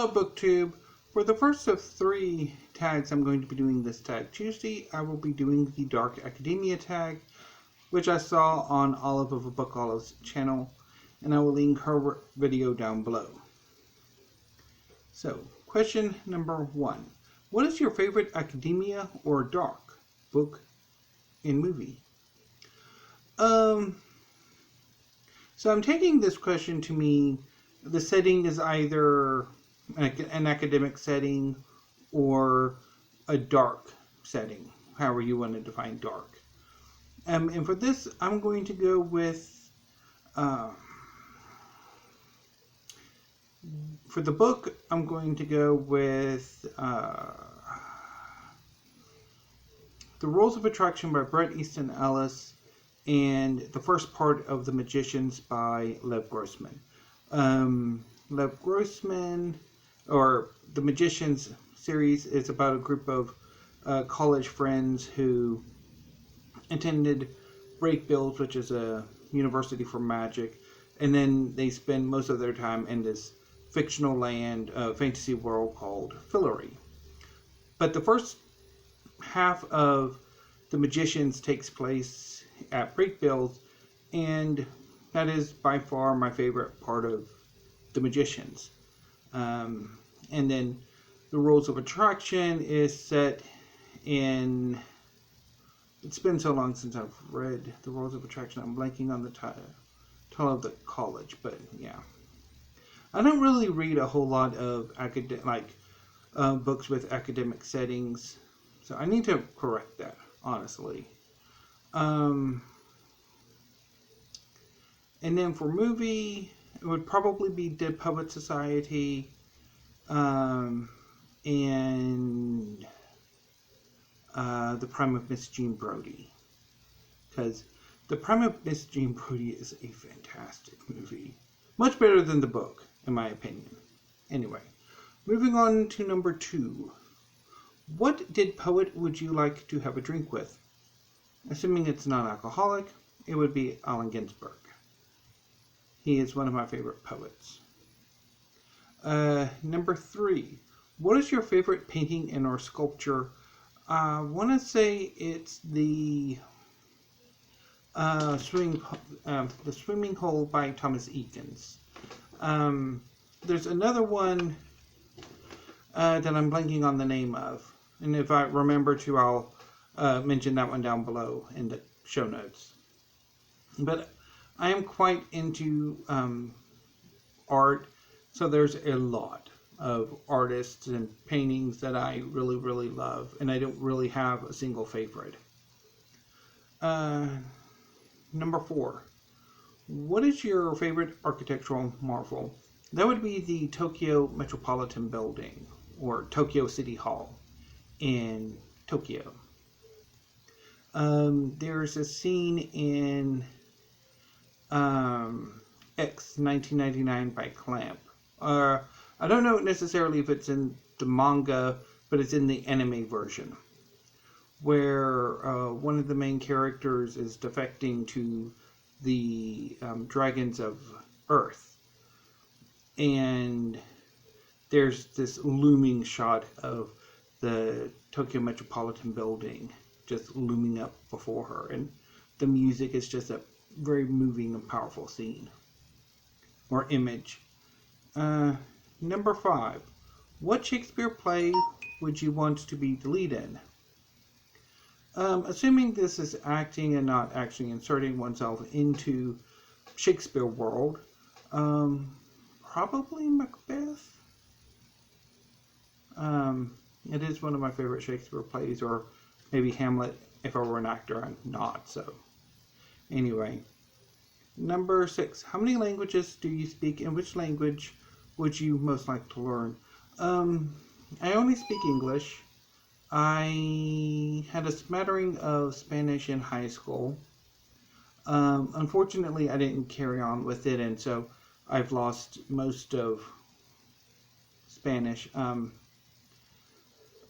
Hello BookTube. For the first of 3 tags I'm going to be doing this Tag Tuesday, I will be doing the Dark Academia tag, which I saw on Olive of a Book Olive's channel, and I will link her video down below. So, question number 1. What is your favorite academia or dark book and movie? So I'm taking this question to mean the setting is either an academic setting or a dark setting, however you want to define dark. And for this, I'm going to go with, for the book, I'm going to go with The Rules of Attraction by Bret Easton Ellis and the first part of The Magicians by Lev Grossman. Lev Grossman, or The Magicians series, is about a group of college friends who attended Brakebills, which is a university for magic, and then they spend most of their time in this fictional land, fantasy world called Fillory. But the first half of The Magicians takes place at Brakebills, and that is by far my favorite part of The Magicians. And then The Rules of Attraction is set in... It's been so long since I've read The Rules of Attraction, I'm blanking on the title of the college, but yeah. I don't really read a whole lot of books with academic settings, so I need to correct that, honestly. And then for movie, it would probably be Dead Poet Society, and The Prime of Miss Jean Brodie. Because The Prime of Miss Jean Brodie is a fantastic movie. Much better than the book, in my opinion. Anyway, moving on to number 2. What dead poet would you like to have a drink with? Assuming it's non-alcoholic, it would be Allen Ginsberg. He is one of my favorite poets. Number 3. What is your favorite painting and or sculpture? I want to say it's the Swimming Hole by Thomas Eakins. There's another one that I'm blanking on the name of, and if I remember to, I'll mention that one down below in the show notes. But I am quite into art, so there's a lot of artists and paintings that I really, really love, and I don't really have a single favorite. Number 4. What is your favorite architectural marvel? That would be the Tokyo Metropolitan Building, or Tokyo City Hall in Tokyo. There's a scene in X 1999 by Clamp. I don't know necessarily if it's in the manga, but it's in the anime version, where one of the main characters is defecting to the dragons of Earth. And there's this looming shot of the Tokyo Metropolitan Building just looming up before her. And the music is just a very moving and powerful scene or image. Number 5. What Shakespeare play would you want to be the lead in? Assuming this is acting and not actually inserting oneself into Shakespeare world, probably Macbeth. It is one of my favorite Shakespeare plays, or maybe Hamlet if I were an actor. I'm not, so. Anyway. Number 6. How many languages do you speak, and which language would you most like to learn? I only speak English. I had a smattering of Spanish in high school. Unfortunately, I didn't carry on with it, and so I've lost most of Spanish.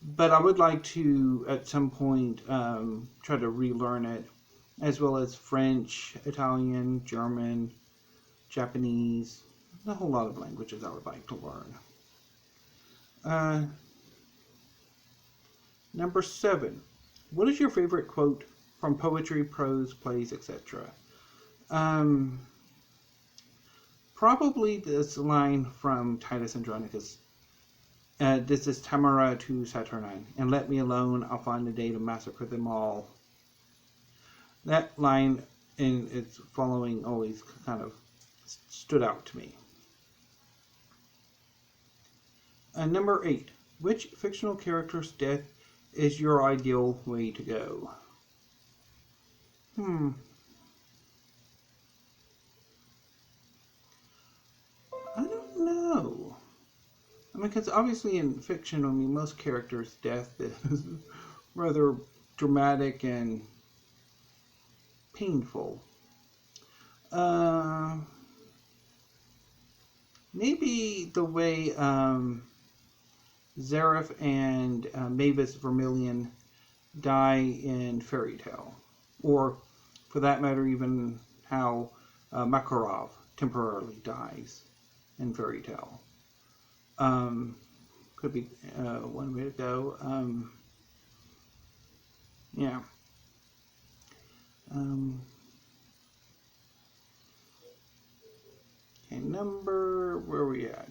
But I would like to, at some point, try to relearn it, as well as French, Italian, German, Japanese, a whole lot of languages I would like to learn. Uh, Number 7. What is your favorite quote from poetry, prose, plays, etc.? Um, Probably this line from Titus Andronicus. This is Tamara to Saturnine, and let me alone, I'll find a day to massacre them all. That line and its following always kind of stood out to me. Number 8. Which fictional character's death is your ideal way to go? I don't know. I mean, because obviously in fiction, I mean, most characters' death is rather dramatic and painful. Maybe the way Zareth and Mavis Vermilion die in Fairy Tale. Or, for that matter, even how Makarov temporarily dies in Fairy Tale. Could be one way to go. Yeah. Okay, where are we at?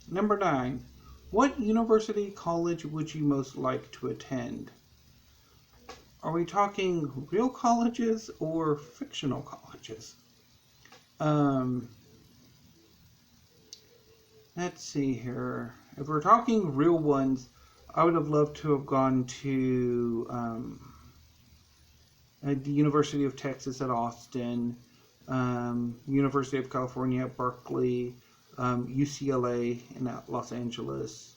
Number 9. What university, college would you most like to attend? Are we talking real colleges or fictional colleges? Let's see here. If we're talking real ones, I would have loved to have gone to the University of Texas at Austin, University of California at Berkeley, UCLA in Los Angeles,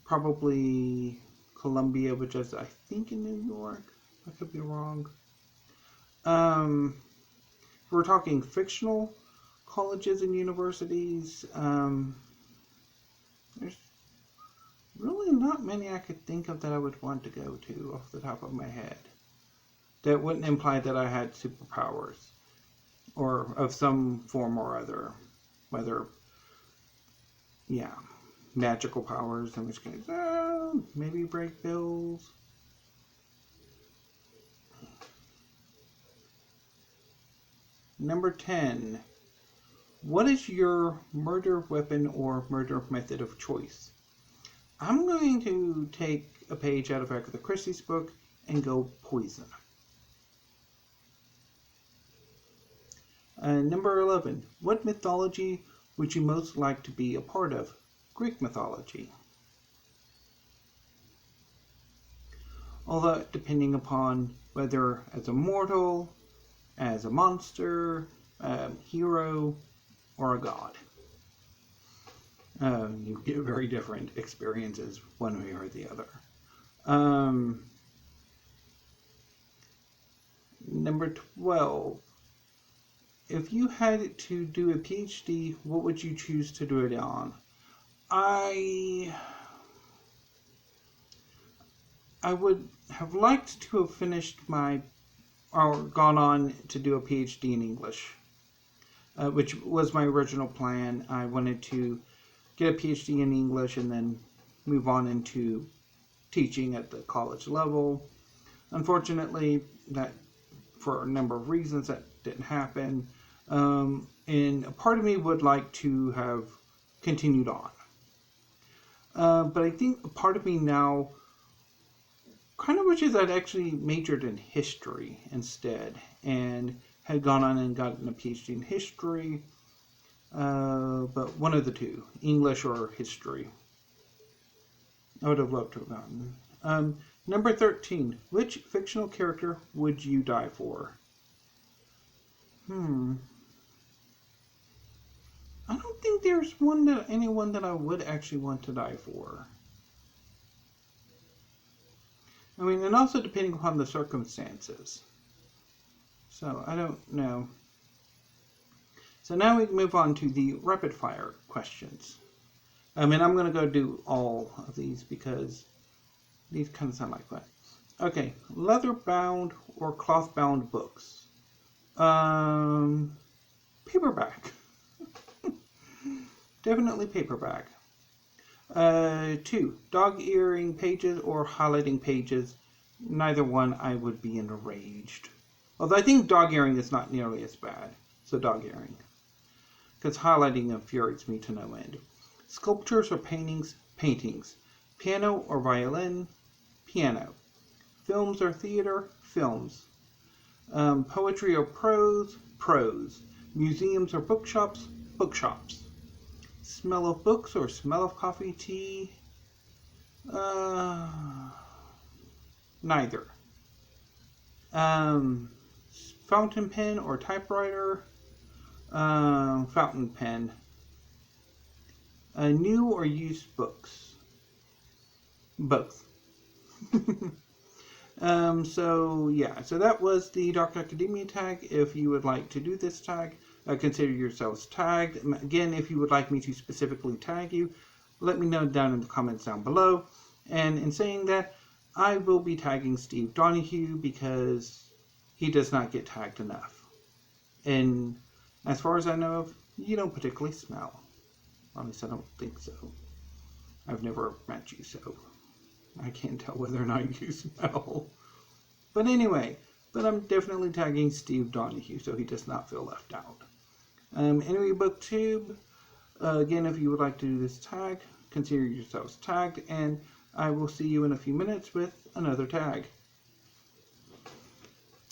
probably Columbia, which is I think in New York. I could be wrong. If we're talking fictional colleges and universities, there's really not many I could think of that I would want to go to off the top of my head. That wouldn't imply that I had superpowers or of some form or other, whether, magical powers, in which case, maybe break bills. Number 10. What is your murder weapon or murder method of choice? I'm going to take a page out of Agatha Christie's book and go poison. Number 11. What mythology would you most like to be a part of? Greek mythology. Although, depending upon whether as a mortal, as a monster, hero, or a god. You get very different experiences one way or the other. Number 12. If you had to do a PhD, what would you choose to do it on? I would have liked to have finished or gone on to do a PhD in English, which was my original plan. I wanted to get a PhD in English and then move on into teaching at the college level. Unfortunately, that for a number of reasons that didn't happen. And a part of me would like to have continued on. But I think a part of me now kind of wishes I'd actually majored in history instead and had gone on and gotten a PhD in history. But one of the two, English or history. I would have loved to have gotten. Number 13. Which fictional character would you die for? I don't think there's anyone that I would actually want to die for. I mean, and also depending upon the circumstances. So, I don't know. So now we can move on to the rapid fire questions. I mean, I'm going to go do all of these because these kind of sound like that. Okay, leather bound or cloth bound books? Leather paperback. Definitely paperback. 2. Dog-earing pages or highlighting pages. Neither one I would be enraged. Although I think dog-earing is not nearly as bad. So dog-earing. Because highlighting infuriates me to no end. Sculptures or paintings. Paintings. Piano or violin. Piano. Films or theater. Films. Poetry or prose. Prose. Museums or bookshops. Bookshops. Smell of books or smell of coffee, tea. Neither. Fountain pen or typewriter. Fountain pen. New or used books. Both. So that was the Dark Academia tag. If you would like to do this tag, consider yourselves tagged. Again, if you would like me to specifically tag you, let me know down in the comments down below. And in saying that, I will be tagging Steve Donahue because he does not get tagged enough. And as far as I know of, you don't particularly smell. At least I don't think so. I've never met you, so I can't tell whether or not you smell. But anyway, I'm definitely tagging Steve Donahue so he does not feel left out. Anyway, BookTube, again, if you would like to do this tag, consider yourselves tagged, and I will see you in a few minutes with another tag.